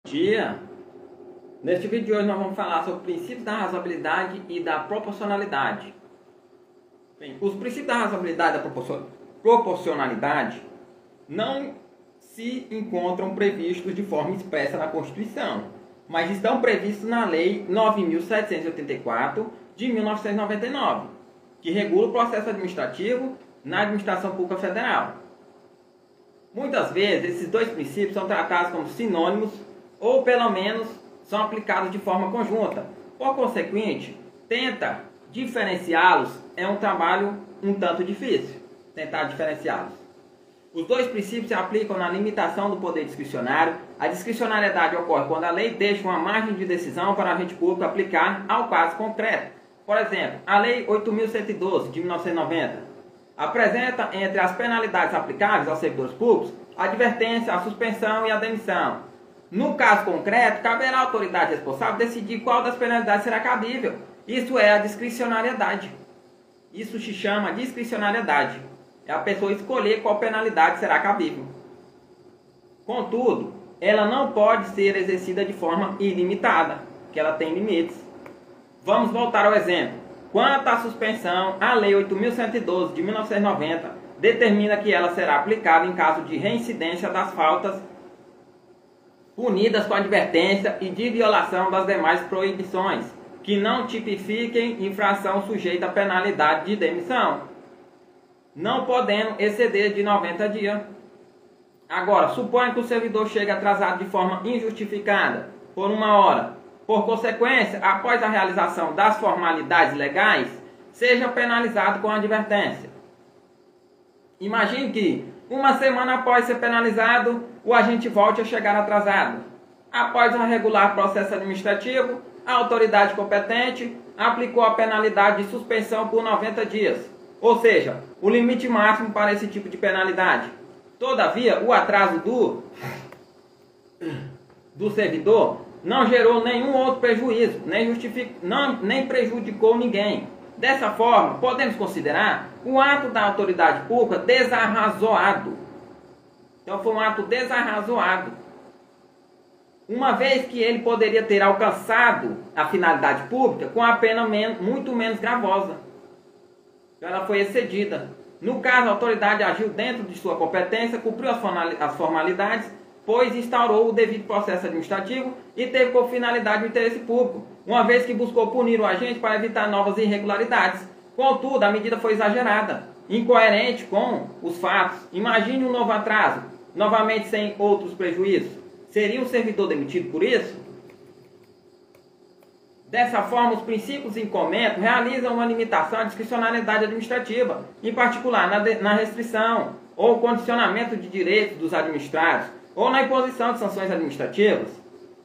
Dia. Neste vídeo de hoje nós vamos falar sobre princípios da razoabilidade e da proporcionalidade. Bem, os princípios da razoabilidade e da proporcionalidade não se encontram previstos de forma expressa na Constituição, mas estão previstos na Lei 9.784 de 1999, que regula o processo administrativo na administração pública federal. Muitas vezes esses dois princípios são tratados como sinônimos ou pelo menos são aplicados de forma conjunta. Por consequente, tenta diferenciá-los é um trabalho um tanto difícil, tentar diferenciá-los. Os dois princípios se aplicam na limitação do poder discricionário. A discricionariedade ocorre quando a lei deixa uma margem de decisão para o agente público aplicar ao caso concreto. Por exemplo, a Lei 8.112 de 1990 apresenta entre as penalidades aplicáveis aos servidores públicos a advertência, a suspensão e a demissão. No caso concreto, caberá à autoridade responsável decidir qual das penalidades será cabível. Isso é a discricionariedade. Isso se chama discricionariedade. É a pessoa escolher qual penalidade será cabível. Contudo, ela não pode ser exercida de forma ilimitada, porque ela tem limites. Vamos voltar ao exemplo. Quanto à suspensão, a Lei 8.112 de 1990 determina que ela será aplicada em caso de reincidência das faltas punidas com advertência e de violação das demais proibições, que não tipifiquem infração sujeita à penalidade de demissão, não podendo exceder de 90 dias. Agora, suponha que o servidor chegue atrasado de forma injustificada, por 1 hora. Por consequência, após a realização das formalidades legais, seja penalizado com advertência. Imagine que, 1 semana após ser penalizado, o agente volte a chegar atrasado. Após um regular processo administrativo, a autoridade competente aplicou a penalidade de suspensão por 90 dias, ou seja, o limite máximo para esse tipo de penalidade. Todavia, o atraso do servidor não gerou nenhum outro prejuízo, nem prejudicou ninguém. Dessa forma, podemos considerar o ato da autoridade pública desarrazoado. Então foi um ato desarrazoado, uma vez que ele poderia ter alcançado a finalidade pública com a pena muito menos gravosa. Então ela foi excedida. No caso, a autoridade agiu dentro de sua competência, cumpriu as formalidades, pois instaurou o devido processo administrativo e teve como finalidade o interesse público, uma vez que buscou punir o agente para evitar novas irregularidades. Contudo, a medida foi exagerada, incoerente com os fatos. Imagine um novo atraso, novamente sem outros prejuízos. Seria o servidor demitido por isso? Dessa forma, os princípios em comento realizam uma limitação à discricionariedade administrativa, em particular na restrição ou condicionamento de direitos dos administrados, ou na imposição de sanções administrativas,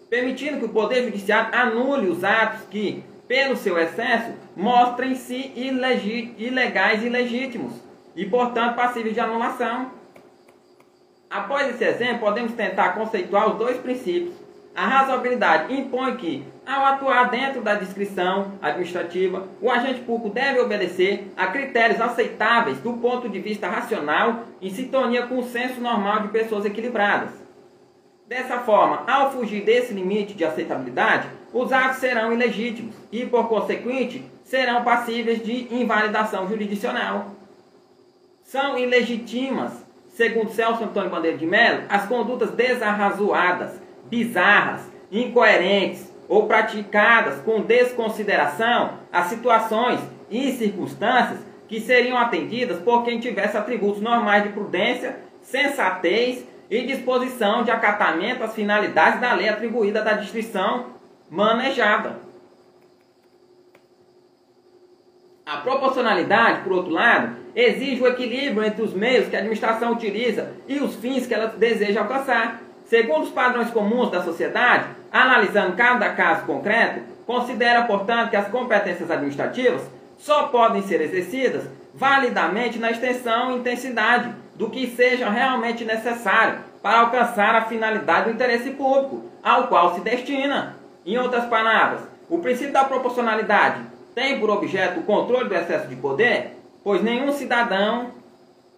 permitindo que o Poder Judiciário anule os atos que, pelo seu excesso, mostrem-se ilegais e ilegítimos, e, portanto, passíveis de anulação. Após esse exemplo, podemos tentar conceituar os dois princípios. A razoabilidade impõe que, ao atuar dentro da discrição administrativa, o agente público deve obedecer a critérios aceitáveis do ponto de vista racional, em sintonia com o senso normal de pessoas equilibradas. Dessa forma, ao fugir desse limite de aceitabilidade, os atos serão ilegítimos e, por consequente, serão passíveis de invalidação jurisdicional. São ilegítimas, segundo Celso Antônio Bandeira de Mello, as condutas desarrazoadas, bizarras, incoerentes ou praticadas com desconsideração às situações e circunstâncias que seriam atendidas por quem tivesse atributos normais de prudência, sensatez e disposição de acatamento às finalidades da lei atribuída da distrição manejada. A proporcionalidade, por outro lado, exige o equilíbrio entre os meios que a administração utiliza e os fins que ela deseja alcançar. Segundo os padrões comuns da sociedade, analisando cada caso concreto, considera, portanto, que as competências administrativas só podem ser exercidas validamente na extensão e intensidade do que seja realmente necessário para alcançar a finalidade do interesse público, ao qual se destina. Em outras palavras, o princípio da proporcionalidade tem por objeto o controle do excesso de poder, pois nenhum cidadão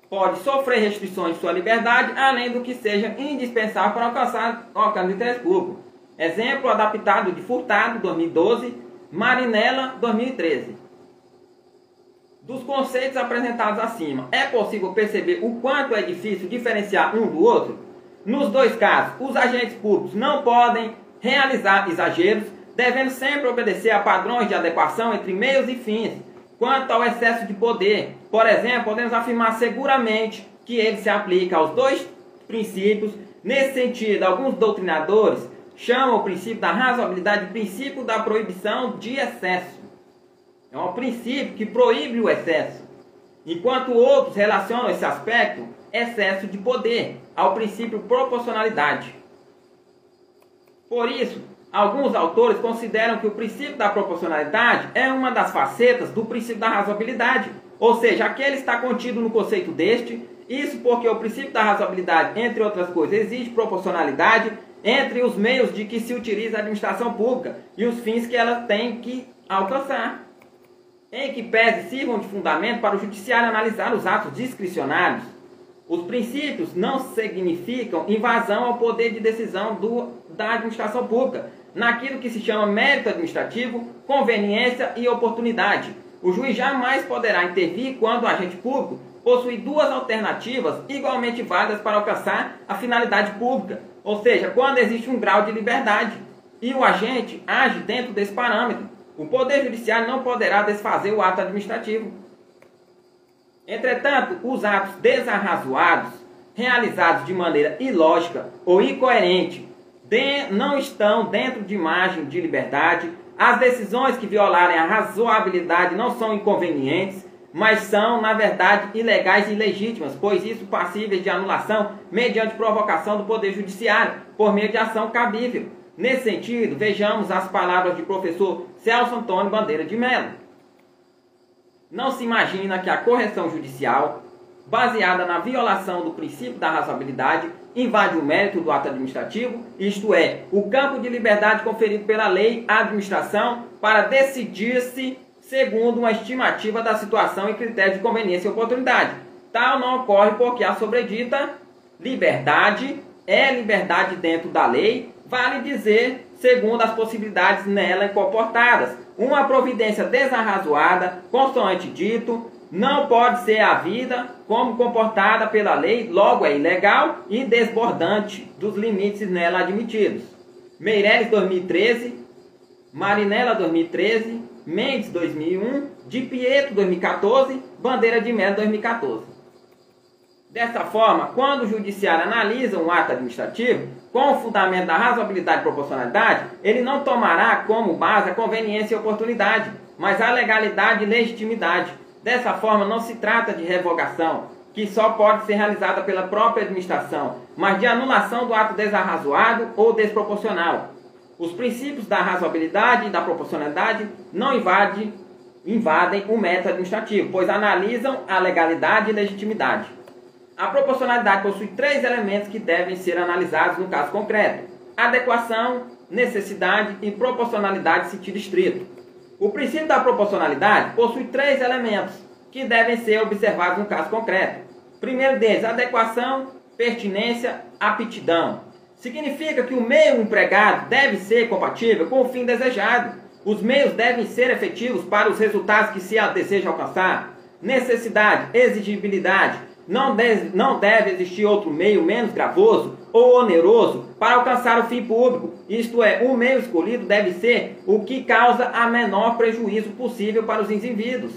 pode sofrer restrições de sua liberdade, além do que seja indispensável para alcançar o interesse público. Exemplo adaptado de Furtado, 2012, Marinella, 2013. Dos conceitos apresentados acima, é possível perceber o quanto é difícil diferenciar um do outro? Nos dois casos, os agentes públicos não podem realizar exageros, devendo sempre obedecer a padrões de adequação entre meios e fins. Quanto ao excesso de poder, por exemplo, podemos afirmar seguramente que ele se aplica aos dois princípios. Nesse sentido, alguns doutrinadores chamam o princípio da razoabilidade de princípio da proibição de excesso. É um princípio que proíbe o excesso, enquanto outros relacionam esse aspecto, excesso de poder, ao princípio proporcionalidade. Por isso, alguns autores consideram que o princípio da proporcionalidade é uma das facetas do princípio da razoabilidade, ou seja, aquele está contido no conceito deste. Isso porque o princípio da razoabilidade, entre outras coisas, exige proporcionalidade entre os meios de que se utiliza a administração pública e os fins que ela tem que alcançar, em que pese sirvam de fundamento para o judiciário analisar os atos discricionários. Os princípios não significam invasão ao poder de decisão da administração pública, naquilo que se chama mérito administrativo, conveniência e oportunidade. O juiz jamais poderá intervir quando o agente público possui duas alternativas igualmente válidas para alcançar a finalidade pública, ou seja, quando existe um grau de liberdade e o agente age dentro desse parâmetro. O Poder Judiciário não poderá desfazer o ato administrativo. Entretanto, os atos desarrazoados, realizados de maneira ilógica ou incoerente, não estão dentro de margem de liberdade. As decisões que violarem a razoabilidade não são inconvenientes, mas são, na verdade, ilegais e ilegítimas, pois isso passíveis de anulação mediante provocação do Poder Judiciário, por meio de ação cabível. Nesse sentido, vejamos as palavras de professor Celso Antônio Bandeira de Mello. Não se imagina que a correção judicial, baseada na violação do princípio da razoabilidade, invade o mérito do ato administrativo, isto é, o campo de liberdade conferido pela lei à administração para decidir-se segundo uma estimativa da situação e critério de conveniência e oportunidade. Tal não ocorre porque a sobredita liberdade é liberdade dentro da lei, vale dizer, segundo as possibilidades nela comportadas. Uma providência desarrazoada, consoante dito, não pode ser havida como comportada pela lei, logo é ilegal e desbordante dos limites nela admitidos. Meirelles, 2013, Marinella, 2013, Mendes, 2001, Di Pietro, 2014, Bandeira de Mello, 2014. Dessa forma, quando o judiciário analisa um ato administrativo, com o fundamento da razoabilidade e proporcionalidade, ele não tomará como base a conveniência e oportunidade, mas a legalidade e legitimidade. Dessa forma, não se trata de revogação, que só pode ser realizada pela própria administração, mas de anulação do ato desarrazoado ou desproporcional. Os princípios da razoabilidade e da proporcionalidade não invadem o mérito administrativo, pois analisam a legalidade e legitimidade. A proporcionalidade possui três elementos que devem ser analisados no caso concreto: adequação, necessidade e proporcionalidade em sentido estrito. O princípio da proporcionalidade possui três elementos que devem ser observados no caso concreto. Primeiro deles, adequação, pertinência, aptidão. Significa que o meio empregado deve ser compatível com o fim desejado. Os meios devem ser efetivos para os resultados que se deseja alcançar. Necessidade, exigibilidade. Não deve existir outro meio menos gravoso ou oneroso para alcançar o fim público. Isto é, o meio escolhido deve ser o que causa a menor prejuízo possível para os indivíduos.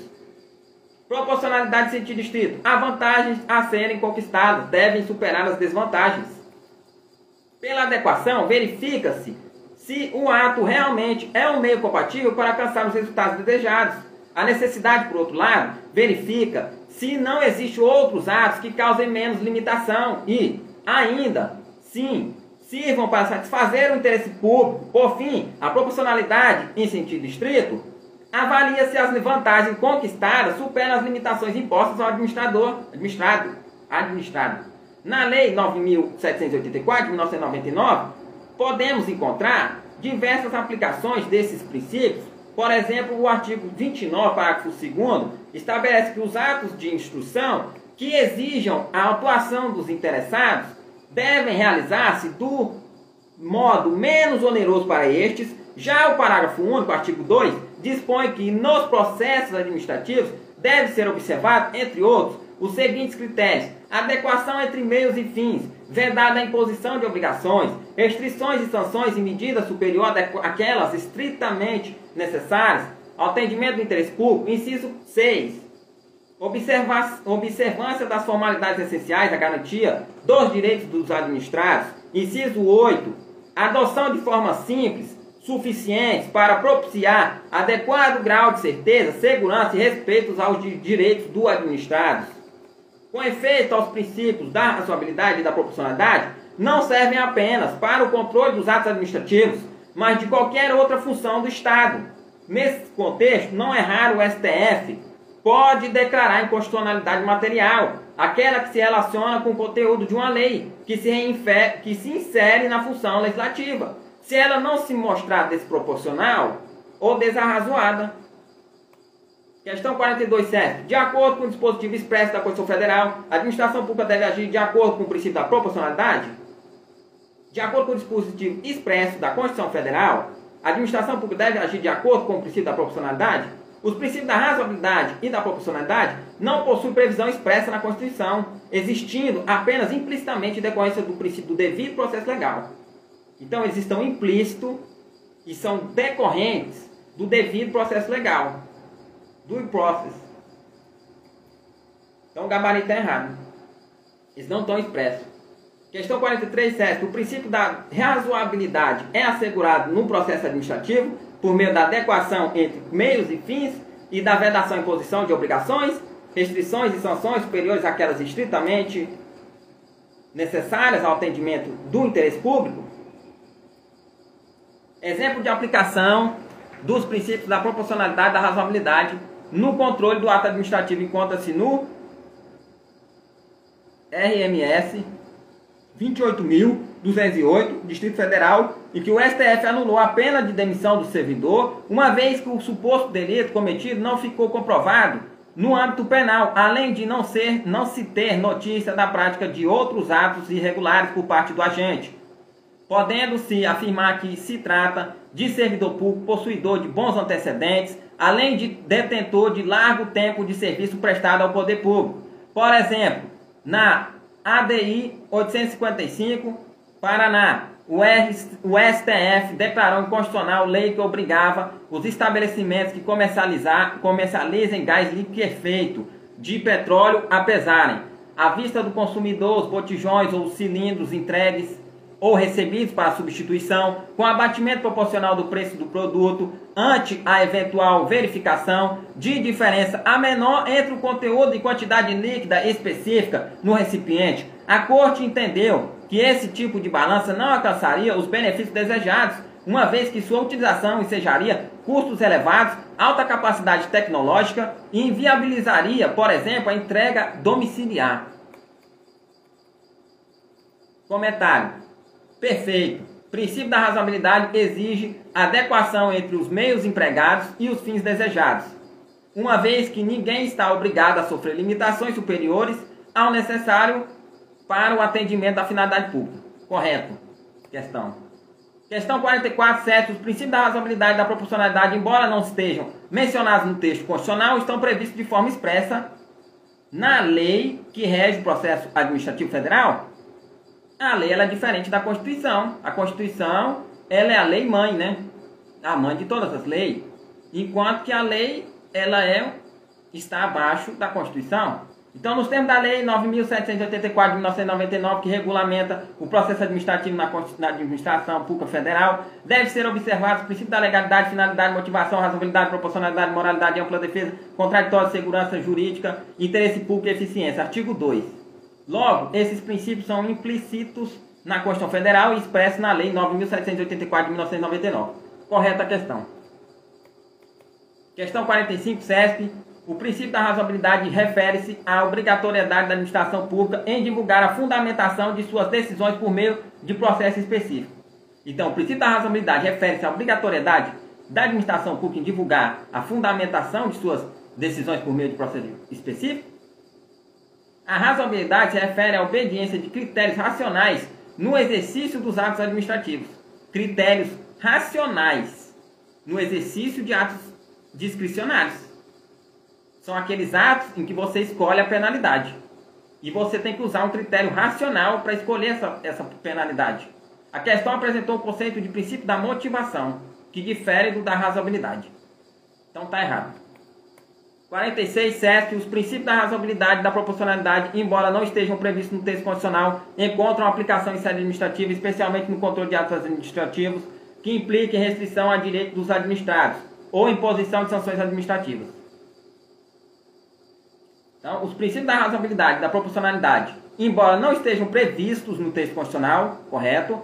Proporcionalidade em sentido estrito. As vantagens a serem conquistadas devem superar as desvantagens. Pela adequação, verifica-se se o ato realmente é um meio compatível para alcançar os resultados desejados. A necessidade, por outro lado, verifica se não existem outros atos que causem menos limitação e, ainda, sim, sirvam para satisfazer o interesse público. Por fim, a proporcionalidade em sentido estrito avalia se as vantagens conquistadas superam as limitações impostas ao administrado. Na Lei 9.784, de 1999, podemos encontrar diversas aplicações desses princípios. Por exemplo, o artigo 29, parágrafo 2º, estabelece que os atos de instrução que exijam a atuação dos interessados devem realizar-se modo menos oneroso para estes. Já o parágrafo único, artigo 2, dispõe que nos processos administrativos deve ser observado, entre outros, os seguintes critérios: adequação entre meios e fins, vedada a imposição de obrigações, restrições e sanções em medida superior àquelas estritamente necessárias, atendimento do interesse público. Inciso 6. Observância das formalidades essenciais à garantia dos direitos dos administrados. Inciso 8. Adoção de formas simples, suficientes para propiciar adequado grau de certeza, segurança e respeito aos direitos do administrado. Com efeito aos princípios da razoabilidade e da proporcionalidade, não servem apenas para o controle dos atos administrativos, mas de qualquer outra função do Estado. Nesse contexto, não é raro o STF pode declarar inconstitucionalidade material, aquela que se relaciona com o conteúdo de uma lei, que se insere na função legislativa, se ela não se mostrar desproporcional ou desarrazoada. Questão 42.7. De acordo com o dispositivo expresso da Constituição Federal, a administração pública deve agir de acordo com o princípio da proporcionalidade? De acordo com o dispositivo expresso da Constituição Federal, a administração pública deve agir de acordo com o princípio da proporcionalidade? Os princípios da razoabilidade e da proporcionalidade não possuem previsão expressa na Constituição, existindo apenas implicitamente decorrência do princípio do devido processo legal. Então, eles estão implícitos e são decorrentes do devido processo legal, do due process. Então, o gabarito é errado. Eles não estão expressos. Questão 43.7. O princípio da razoabilidade é assegurado no processo administrativo por meio da adequação entre meios e fins e da vedação e imposição de obrigações, restrições e sanções superiores àquelas estritamente necessárias ao atendimento do interesse público. Exemplo de aplicação dos princípios da proporcionalidade e da razoabilidade no controle do ato administrativo encontra-se no RMS 28.208, Distrito Federal, em que o STF anulou a pena de demissão do servidor, uma vez que o suposto delito cometido não ficou comprovado no âmbito penal, além de não se ter notícia da prática de outros atos irregulares por parte do agente, podendo-se afirmar que se trata de servidor público possuidor de bons antecedentes, além de detentor de largo tempo de serviço prestado ao poder público. Por exemplo, na ADI 855, Paraná, o STF declarou inconstitucional lei que obrigava os estabelecimentos que comercializem gás liquefeito de petróleo a pesarem, à vista do consumidor, os botijões ou os cilindros entregues ou recebidos para substituição, com abatimento proporcional do preço do produto, ante a eventual verificação de diferença a menor entre o conteúdo e quantidade líquida específica no recipiente. A Corte entendeu que esse tipo de balança não alcançaria os benefícios desejados, uma vez que sua utilização ensejaria custos elevados, alta capacidade tecnológica e inviabilizaria, por exemplo, a entrega domiciliar. Comentário. Perfeito. O princípio da razoabilidade exige adequação entre os meios empregados e os fins desejados, uma vez que ninguém está obrigado a sofrer limitações superiores ao necessário para o atendimento da finalidade pública. Correto. Questão 44.7. Os princípios da razoabilidade e da proporcionalidade, embora não estejam mencionados no texto constitucional, estão previstos de forma expressa na lei que rege o processo administrativo federal. A lei ela é diferente da Constituição. A Constituição ela é a lei mãe, né? A mãe de todas as leis. Enquanto que a lei ela está abaixo da Constituição. Então, nos termos da Lei 9.784 de 1999, que regulamenta o processo administrativo na administração pública federal, deve ser observado o princípio da legalidade, finalidade, motivação, razoabilidade, proporcionalidade, moralidade, ampla defesa, contraditório, segurança jurídica, interesse público e eficiência. Artigo 2. Logo, esses princípios são implícitos na Constituição Federal e expressos na Lei 9.784 de 1999. Correta a questão. Questão 45, CESP. O princípio da razoabilidade refere-se à obrigatoriedade da administração pública em divulgar a fundamentação de suas decisões por meio de processo específico. Então, o princípio da razoabilidade refere-se à obrigatoriedade da administração pública em divulgar a fundamentação de suas decisões por meio de processo específico. A razoabilidade se refere à obediência de critérios racionais no exercício dos atos administrativos. Critérios racionais no exercício de atos discricionários. São aqueles atos em que você escolhe a penalidade. E você tem que usar um critério racional para escolher essa penalidade. A questão apresentou o conceito de princípio da motivação, que difere do da razoabilidade. Então está errado. 46, SESC, os princípios da razoabilidade e da proporcionalidade, embora não estejam previstos no texto constitucional, encontram aplicação em sede administrativa, especialmente no controle de atos administrativos, que impliquem restrição a direitos dos administrados, ou imposição de sanções administrativas. Então, os princípios da razoabilidade e da proporcionalidade, embora não estejam previstos no texto constitucional, correto,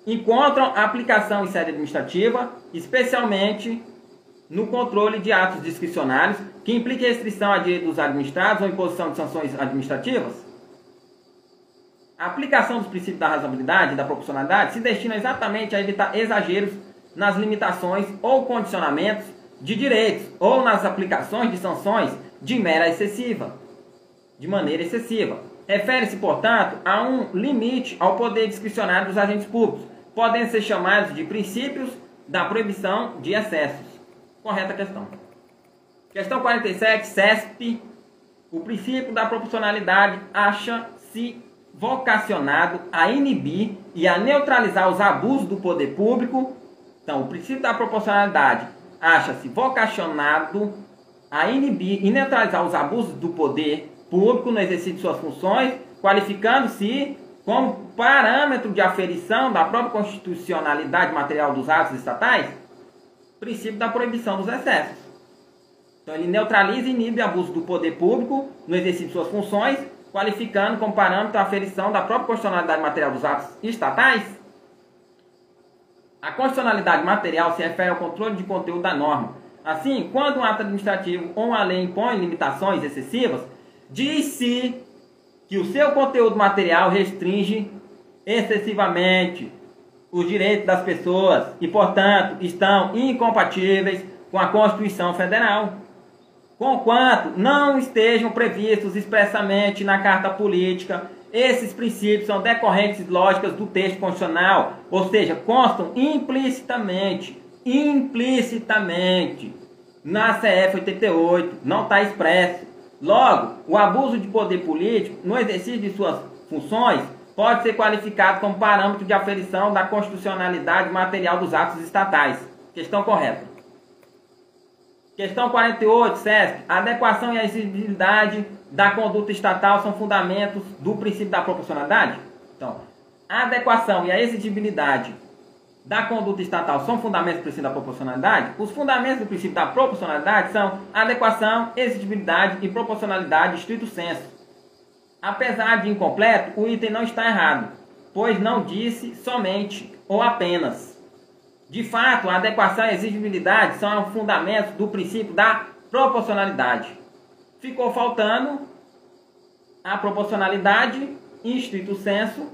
encontram aplicação em sede administrativa, especialmente no controle de atos discricionários, que impliquem restrição a direitos dos administrados ou imposição de sanções administrativas. A aplicação dos princípios da razoabilidade e da proporcionalidade se destina exatamente a evitar exageros nas limitações ou condicionamentos de direitos ou nas aplicações de sanções de maneira excessiva. Refere-se, portanto, a um limite ao poder discricionário dos agentes públicos, podendo ser chamados de princípios da proibição de excessos. Correta questão. Questão 47, CESP. O princípio da proporcionalidade acha-se vocacionado a inibir e a neutralizar os abusos do poder público. Então, o princípio da proporcionalidade acha-se vocacionado a inibir e neutralizar os abusos do poder público no exercício de suas funções, qualificando-se como parâmetro de aferição da própria constitucionalidade material dos atos estatais, princípio da proibição dos excessos. Então, ele neutraliza e inibe abuso do poder público no exercício de suas funções, qualificando como parâmetro a aferição da própria constitucionalidade material dos atos estatais. A constitucionalidade material se refere ao controle de conteúdo da norma. Assim, quando um ato administrativo ou uma lei impõe limitações excessivas, diz-se que o seu conteúdo material restringe excessivamente os direitos das pessoas e, portanto, estão incompatíveis com a Constituição Federal, conquanto não estejam previstos expressamente na Carta Política. Esses princípios são decorrentes lógicas do texto constitucional, ou seja, constam implicitamente na CF 88, não está expresso. Logo, o abuso de poder político no exercício de suas funções pode ser qualificado como parâmetro de aferição da constitucionalidade material dos atos estatais. Questão correta. Questão 48, SESC. A adequação e a exigibilidade da conduta estatal são fundamentos do princípio da proporcionalidade? Então, a adequação e a exigibilidade da conduta estatal são fundamentos do princípio da proporcionalidade? Os fundamentos do princípio da proporcionalidade são adequação, exigibilidade e proporcionalidade estrito sensu. Apesar de incompleto, o item não está errado, pois não disse somente ou apenas. De fato, a adequação e a exigibilidade são fundamentos do princípio da proporcionalidade. Ficou faltando a proporcionalidade em estrito sensu,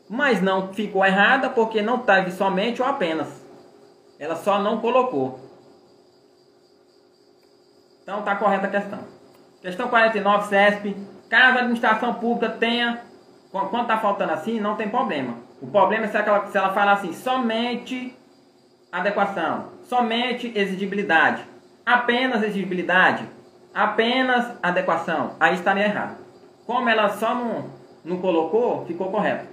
mas não ficou errada porque não teve somente ou apenas. Ela só não colocou. Então está correta a questão. Questão 49, CESP. Caso a administração pública tenha, quando está faltando assim, não tem problema. O problema é se ela falar assim, somente adequação, somente exigibilidade, apenas exigibilidade, apenas adequação. Aí estaria errado. Como ela só não colocou, ficou correto.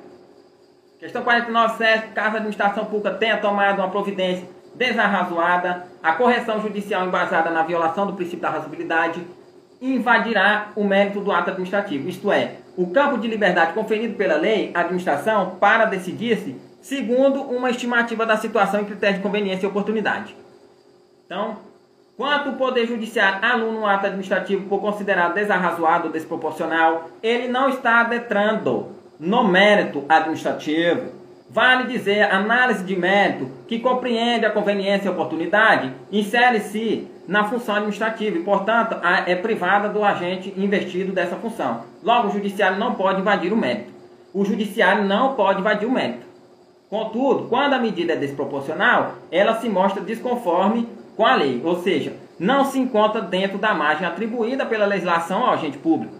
Questão 49, CESP. Caso a administração pública tenha tomado uma providência desarrazoada, a correção judicial embasada na violação do princípio da razoabilidade invadirá o mérito do ato administrativo, isto é, o campo de liberdade conferido pela lei à administração para decidir-se segundo uma estimativa da situação e critério de conveniência e oportunidade. Então, quanto o Poder Judiciário anula um ato administrativo por considerado desarrazoado ou desproporcional, ele não está adentrando no mérito administrativo. Vale dizer, análise de mérito, que compreende a conveniência e oportunidade, insere-se na função administrativa e, portanto, é privada do agente investido dessa função. Logo, o judiciário não pode invadir o mérito. O judiciário não pode invadir o mérito. Contudo, quando a medida é desproporcional, ela se mostra desconforme com a lei, ou seja, não se encontra dentro da margem atribuída pela legislação ao agente público.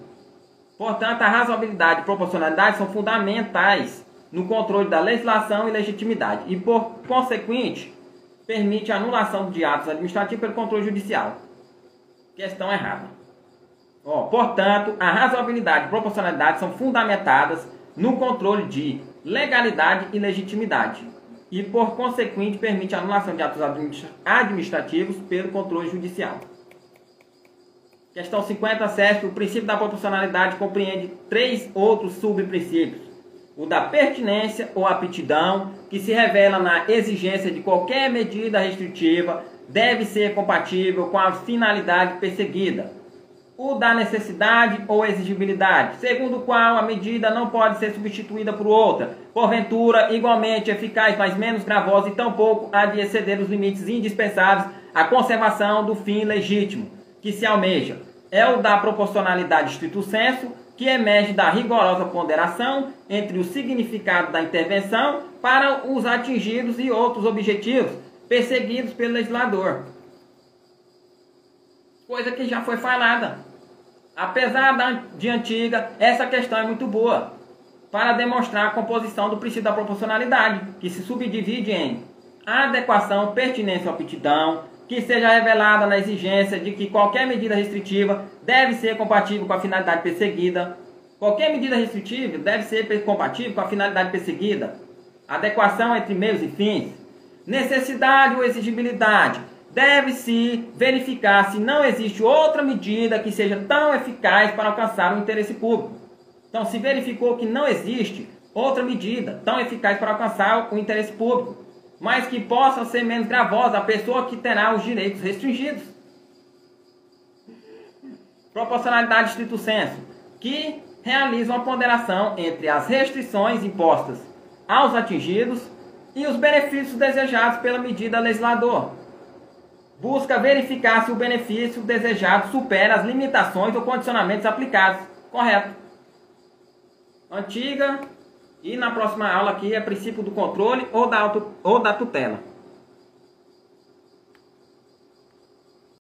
Portanto, a razoabilidade e proporcionalidade são fundamentais no controle da legislação e legitimidade e, por consequente, permite a anulação de atos administrativos pelo controle judicial. Questão errada. Portanto, a razoabilidade e proporcionalidade são fundamentadas no controle de legalidade e legitimidade e, por consequente, permite a anulação de atos administrativos pelo controle judicial. Questão 50, CESP. O princípio da proporcionalidade compreende 3 outros subprincípios. O da pertinência ou aptidão, que se revela na exigência de qualquer medida restritiva, deve ser compatível com a finalidade perseguida. O da necessidade ou exigibilidade, segundo o qual a medida não pode ser substituída por outra, porventura igualmente eficaz, mas menos gravosa, e tampouco há de exceder os limites indispensáveis à conservação do fim legítimo que se almeja. É o da proporcionalidade stricto sensu, que emerge da rigorosa ponderação entre o significado da intervenção para os atingidos e outros objetivos perseguidos pelo legislador. Coisa que já foi falada. Apesar de antiga, essa questão é muito boa para demonstrar a composição do princípio da proporcionalidade, que se subdivide em adequação, pertinência ou aptidão, que seja revelada na exigência de que qualquer medida restritiva deve ser compatível com a finalidade perseguida. Qualquer medida restritiva deve ser compatível com a finalidade perseguida. Adequação entre meios e fins. Necessidade ou exigibilidade. Deve-se verificar se não existe outra medida que seja tão eficaz para alcançar o interesse público. Então, se verificou que não existe outra medida tão eficaz para alcançar o interesse público, mas que possa ser menos gravosa a pessoa que terá os direitos restringidos. Proporcionalidade stricto sensu, que realiza uma ponderação entre as restrições impostas aos atingidos e os benefícios desejados pela medida legislador. Busca verificar se o benefício desejado supera as limitações ou condicionamentos aplicados. Correto. Antiga. E na próxima aula aqui é princípio do controle ou da tutela.